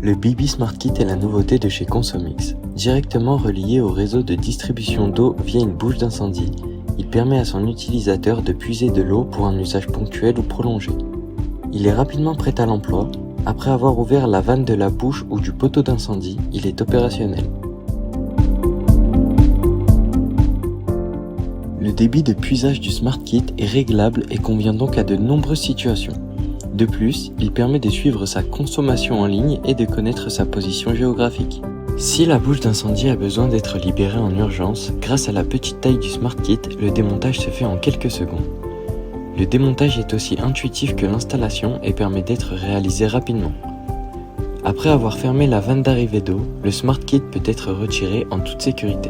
Le BB Smart Kit est la nouveauté de chez ConsoMIX. Directement relié au réseau de distribution d'eau via une bouche d'incendie, il permet à son utilisateur de puiser de l'eau pour un usage ponctuel ou prolongé. Il est rapidement prêt à l'emploi. Après avoir ouvert la vanne de la bouche ou du poteau d'incendie, il est opérationnel. Le débit de puisage du Smart Kit est réglable et convient donc à de nombreuses situations. De plus, il permet de suivre sa consommation en ligne et de connaître sa position géographique. Si la bouche d'incendie a besoin d'être libérée en urgence, grâce à la petite taille du Smart Kit, le démontage se fait en quelques secondes. Le démontage est aussi intuitif que l'installation et permet d'être réalisé rapidement. Après avoir fermé la vanne d'arrivée d'eau, le Smart Kit peut être retiré en toute sécurité.